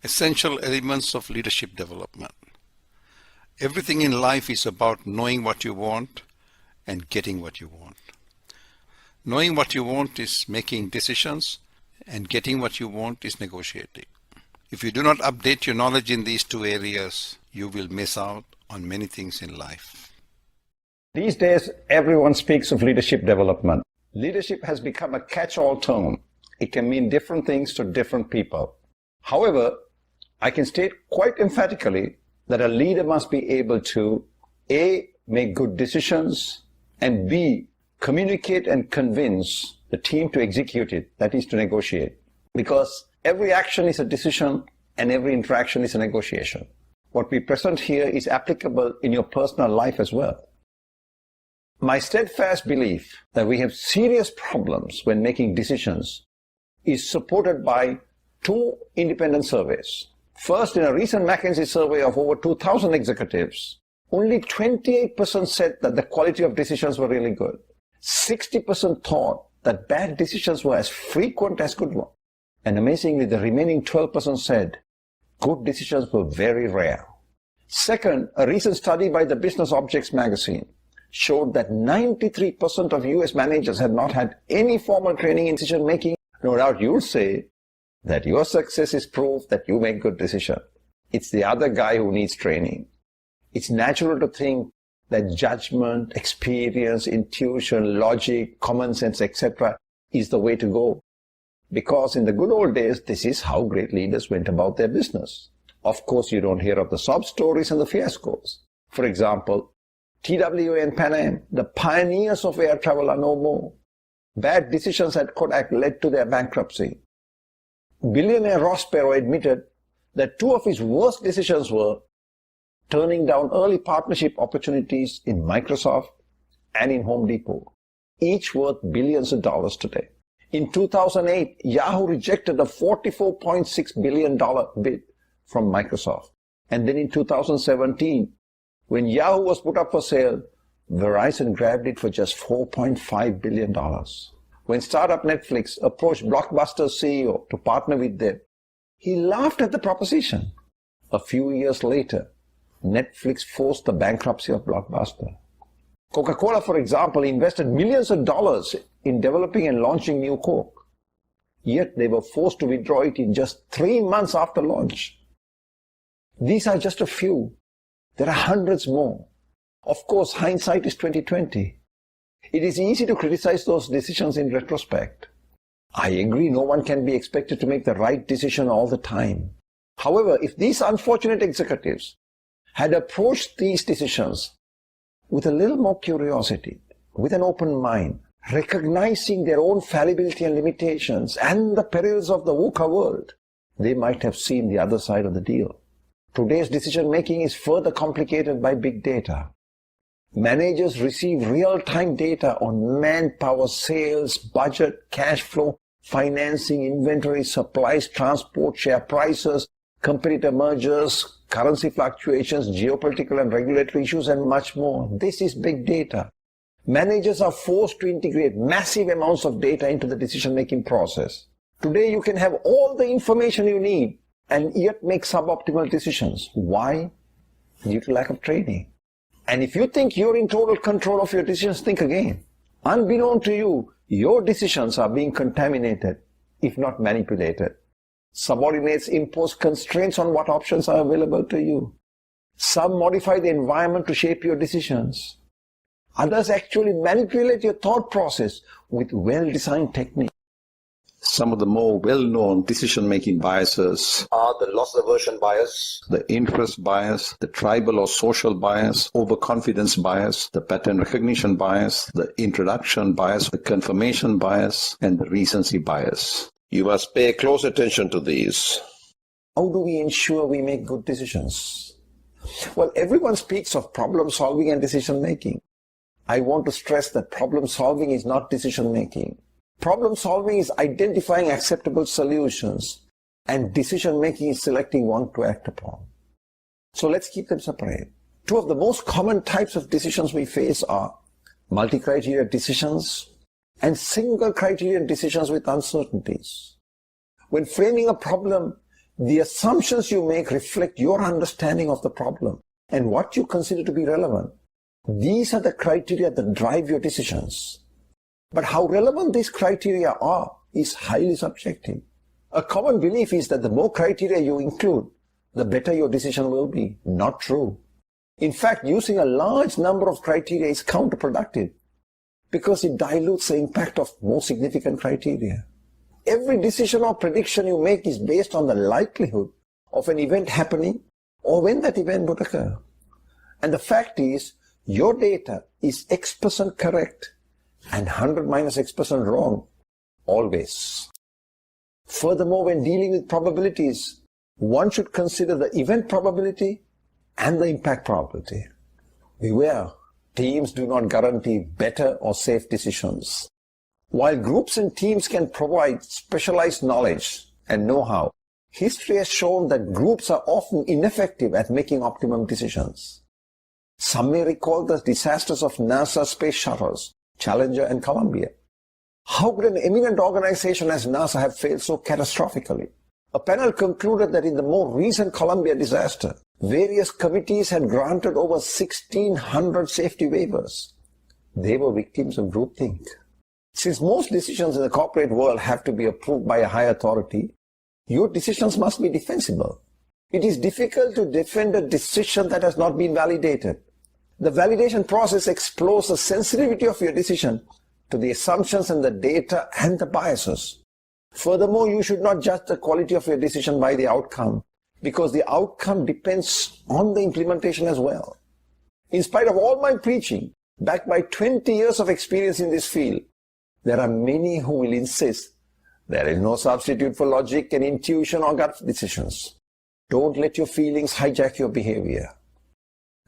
Essential elements of leadership development. Everything in life is about knowing what you want and getting what you want. Knowing what you want is making decisions, and getting what you want is negotiating. If you do not update your knowledge in these two areas, you will miss out on many things in life. These days, everyone speaks of leadership development. Leadership has become a catch-all term. It can mean different things to different people. However, I can state quite emphatically that a leader must be able to A, make good decisions, and B, communicate and convince the team to execute it, that is to negotiate. Because every action is a decision and every interaction is a negotiation. What we present here is applicable in your personal life as well. My steadfast belief that we have serious problems when making decisions is supported by two independent surveys. First, in a recent McKinsey survey of over 2,000 executives, only 28% said that the quality of decisions were really good. 60% thought that bad decisions were as frequent as good ones. And amazingly, the remaining 12% said good decisions were very rare. Second, a recent study by the Business Objects magazine showed that 93% of US managers had not had any formal training in decision making. No doubt you'll say that your success is proof that you make good decisions. It's the other guy who needs training. It's natural to think that judgment, experience, intuition, logic, common sense, etc. is the way to go. Because in the good old days, this is how great leaders went about their business. Of course, you don't hear of the sob stories and the fiascos. For example, TWA and Pan Am, the pioneers of air travel, are no more. Bad decisions at Kodak led to their bankruptcy. Billionaire Ross Perot admitted that two of his worst decisions were turning down early partnership opportunities in Microsoft and in Home Depot, each worth billions of dollars today. In 2008, Yahoo rejected a $44.6 billion bid from Microsoft. And then in 2017, when Yahoo was put up for sale, Verizon grabbed it for just $4.5 billion. When startup Netflix approached Blockbuster's CEO to partner with them, he laughed at the proposition. A few years later, Netflix forced the bankruptcy of Blockbuster. Coca-Cola, for example, invested millions of dollars in developing and launching new Coke. Yet they were forced to withdraw it in just 3 months after launch. These are just a few. There are hundreds more. Of course, hindsight is 20/20. It is easy to criticize those decisions in retrospect. I agree, no one can be expected to make the right decision all the time. However, if these unfortunate executives had approached these decisions with a little more curiosity, with an open mind, recognizing their own fallibility and limitations and the perils of the VUCA world, they might have seen the other side of the deal. Today's decision-making is further complicated by big data. Managers receive real-time data on manpower, sales, budget, cash flow, financing, inventory, supplies, transport, share prices, competitor mergers, currency fluctuations, geopolitical and regulatory issues, and much more. This is big data. Managers are forced to integrate massive amounts of data into the decision-making process. Today, you can have all the information you need and yet make suboptimal decisions. Why? Due to lack of training. And if you think you're in total control of your decisions, think again. Unbeknown to you, your decisions are being contaminated, if not manipulated. Subordinates impose constraints on what options are available to you. Some modify the environment to shape your decisions. Others actually manipulate your thought process with well-designed techniques. Some of the more well-known decision-making biases are the loss aversion bias, the interest bias, the tribal or social bias, overconfidence bias, the pattern recognition bias, the introduction bias, the confirmation bias, and the recency bias. You must pay close attention to these. How do we ensure we make good decisions? Well, everyone speaks of problem solving and decision making. I want to stress that problem solving is not decision making. Problem solving is identifying acceptable solutions, and decision making is selecting one to act upon. So let's keep them separate. Two of the most common types of decisions we face are multi-criteria decisions and single criterion decisions with uncertainties. When framing a problem, The assumptions you make reflect your understanding of the problem and what you consider to be relevant. These are the criteria that drive your decisions. But how relevant these criteria are is highly subjective. A common belief is that the more criteria you include, the better your decision will be. Not true. In fact, using a large number of criteria is counterproductive because it dilutes the impact of more significant criteria. Every decision or prediction you make is based on the likelihood of an event happening or when that event would occur. And the fact is, your data is X% correct and 100 minus X% wrong, always. Furthermore, when dealing with probabilities, one should consider the event probability and the impact probability. Beware, teams do not guarantee better or safe decisions. While groups and teams can provide specialized knowledge and know-how, history has shown that groups are often ineffective at making optimum decisions. Some may recall the disasters of NASA space shuttles, Challenger and Columbia. How could an eminent organization as NASA have failed so catastrophically? A panel concluded that in the more recent Columbia disaster, various committees had granted over 1,600 safety waivers. They were victims of groupthink. Since most decisions in the corporate world have to be approved by a high authority, your decisions must be defensible. It is difficult to defend a decision that has not been validated. The validation process explores the sensitivity of your decision to the assumptions and the data and the biases. Furthermore, you should not judge the quality of your decision by the outcome, because the outcome depends on the implementation as well. In spite of all my preaching, backed by 20 years of experience in this field, there are many who will insist there is no substitute for logic and intuition or gut decisions. Don't let your feelings hijack your behavior.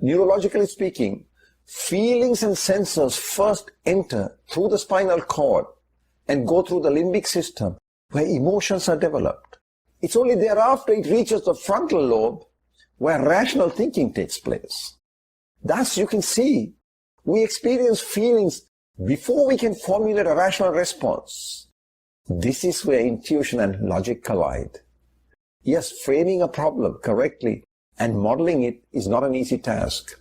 Neurologically speaking, feelings and sensors first enter through the spinal cord and go through the limbic system where emotions are developed. It's only thereafter it reaches the frontal lobe where rational thinking takes place. Thus, you can see, we experience feelings before we can formulate a rational response. This is where intuition and logic collide. Yes, framing a problem correctly and modeling it is not an easy task.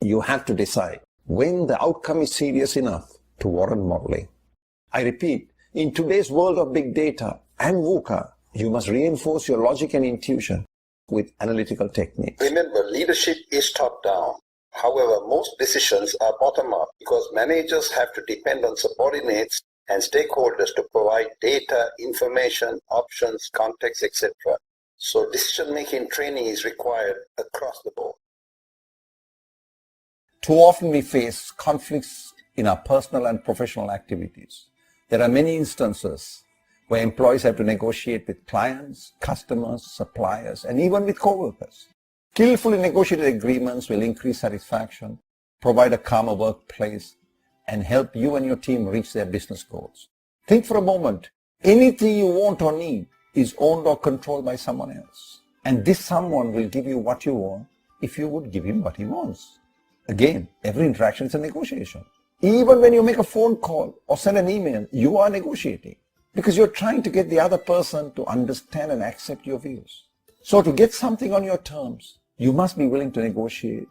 You have to decide when the outcome is serious enough to warrant modeling. I repeat, in today's world of big data and VUCA, you must reinforce your logic and intuition with analytical techniques. Remember, leadership is top-down. However, most decisions are bottom-up because managers have to depend on subordinates and stakeholders to provide data, information, options, context, etc. So decision-making training is required across the board. Too often we face conflicts in our personal and professional activities. There are many instances where employees have to negotiate with clients, customers, suppliers, and even with co-workers. Skillfully negotiated agreements will increase satisfaction, provide a calmer workplace, and help you and your team reach their business goals. Think for a moment. Anything you want or need is owned or controlled by someone else. And this someone will give you what you want if you would give him what he wants. Again, every interaction is a negotiation. Even when you make a phone call or send an email, you are negotiating because you're trying to get the other person to understand and accept your views. So to get something on your terms, you must be willing to negotiate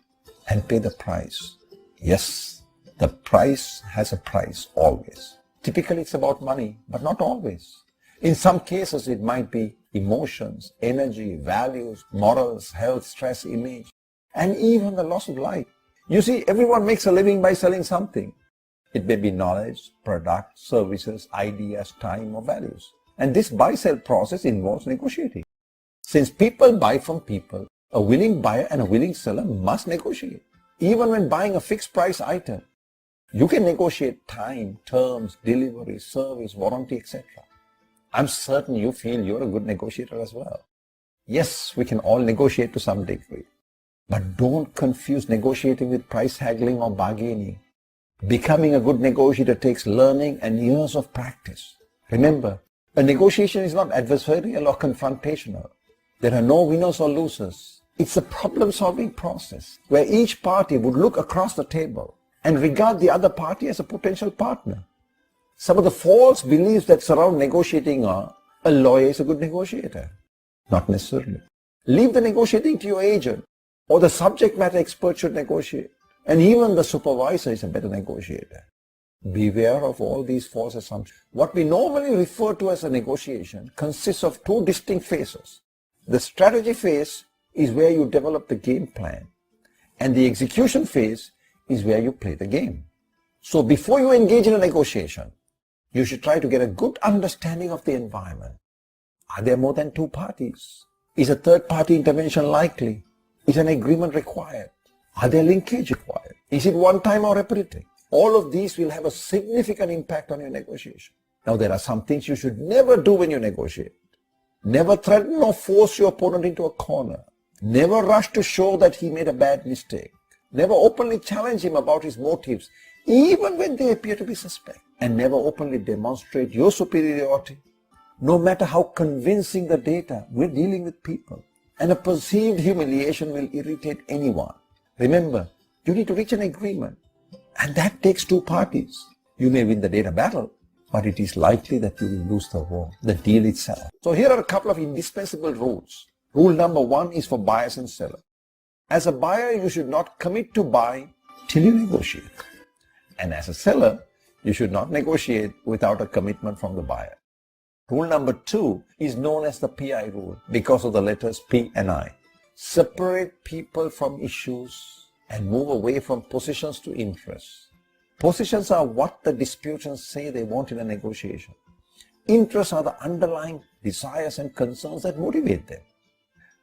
and pay the price. Yes, the price has a price always. Typically it's about money, but not always. In some cases it might be emotions, energy, values, morals, health, stress, image, and even the loss of life. You see, everyone makes a living by selling something. It may be knowledge, products, services, ideas, time, or values. And this buy-sell process involves negotiating. Since people buy from people, a willing buyer and a willing seller must negotiate. Even when buying a fixed price item, you can negotiate time, terms, delivery, service, warranty, etc. I'm certain you feel you're a good negotiator as well. Yes, we can all negotiate to some degree. But don't confuse negotiating with price haggling or bargaining. Becoming a good negotiator takes learning and years of practice. Remember, a negotiation is not adversarial or confrontational. There are no winners or losers. It's a problem-solving process where each party would look across the table and regard the other party as a potential partner. Some of the false beliefs that surround negotiating are, a lawyer is a good negotiator. Not necessarily. Leave the negotiating to your agent, or the subject matter expert should negotiate. And even the supervisor is a better negotiator. Beware of all these false assumptions. What we normally refer to as a negotiation consists of two distinct phases. The strategy phase is where you develop the game plan, and the execution phase is where you play the game. So before you engage in a negotiation, you should try to get a good understanding of the environment. Are there more than two parties? Is a third party intervention likely? Is an agreement required? Are there linkage required? Is it one time or repetitive? All of these will have a significant impact on your negotiation. Now, there are some things you should never do when you negotiate. Never threaten or force your opponent into a corner. Never rush to show that he made a bad mistake. Never openly challenge him about his motives, even when they appear to be suspect. And never openly demonstrate your superiority. No matter how convincing the data, we're dealing with people. And a perceived humiliation will irritate anyone. Remember, you need to reach an agreement. And that takes two parties. You may win the data battle, but it is likely that you will lose the war, the deal itself. So here are a couple of indispensable rules. Rule number 1 is for buyers and sellers. As a buyer, you should not commit to buy till you negotiate. And as a seller, you should not negotiate without a commitment from the buyer. Rule number 2 is known as the PI rule because of the letters P and I. Separate people from issues and move away from positions to interests. Positions are what the disputants say they want in a negotiation. Interests are the underlying desires and concerns that motivate them.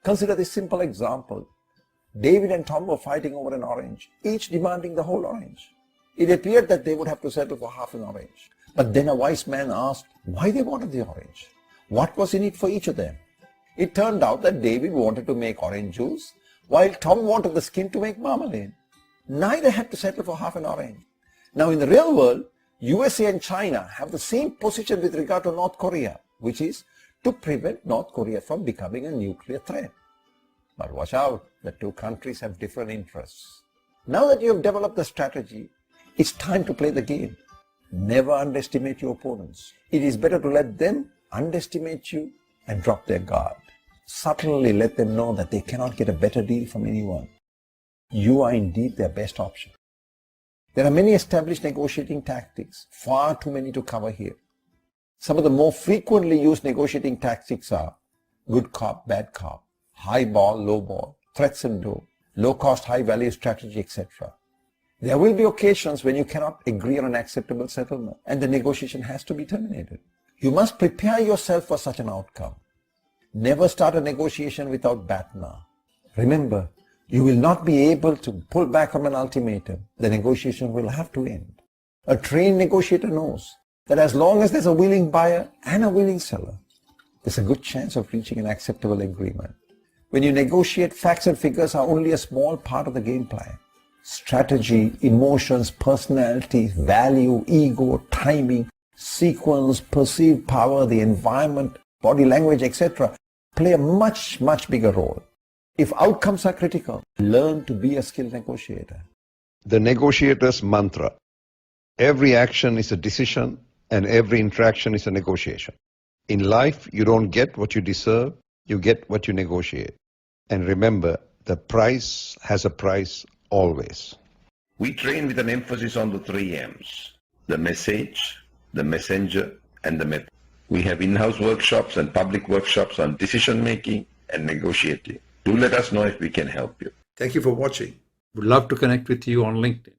Consider this simple example. David and Tom were fighting over an orange, each demanding the whole orange. It appeared that they would have to settle for half an orange. But then a wise man asked why they wanted the orange. What was in it for each of them? It turned out that David wanted to make orange juice, while Tom wanted the skin to make marmalade. Neither had to settle for half an orange. Now in the real world, USA and China have the same position with regard to North Korea, which is to prevent North Korea from becoming a nuclear threat. But watch out, the two countries have different interests. Now that you have developed the strategy, it's time to play the game. Never underestimate your opponents. It is better to let them underestimate you and drop their guard. Subtly let them know that they cannot get a better deal from anyone. You are indeed their best option. There are many established negotiating tactics, far too many to cover here. Some of the more frequently used negotiating tactics are good cop, bad cop, high ball, low ball, threats and do, low cost, high value strategy, etc. There will be occasions when you cannot agree on an acceptable settlement and the negotiation has to be terminated. You must prepare yourself for such an outcome. Never start a negotiation without BATNA. Remember, you will not be able to pull back from an ultimatum. The negotiation will have to end. A trained negotiator knows that as long as there's a willing buyer and a willing seller, there's a good chance of reaching an acceptable agreement. When you negotiate, facts and figures are only a small part of the game plan. Strategy, emotions, personality, value, ego, timing, sequence, perceived power, the environment, body language, etc. play a much, much bigger role. If outcomes are critical, learn to be a skilled negotiator. The negotiator's mantra. Every action is a decision and every interaction is a negotiation. In life, you don't get what you deserve, you get what you negotiate. And remember, the price has a price always. We train with an emphasis on the 3 M's: the message, the messenger, and the method. We have in-house workshops and public workshops on decision making and negotiating. Do let us know if we can help you. Thank you for watching. Would love to connect with you on LinkedIn.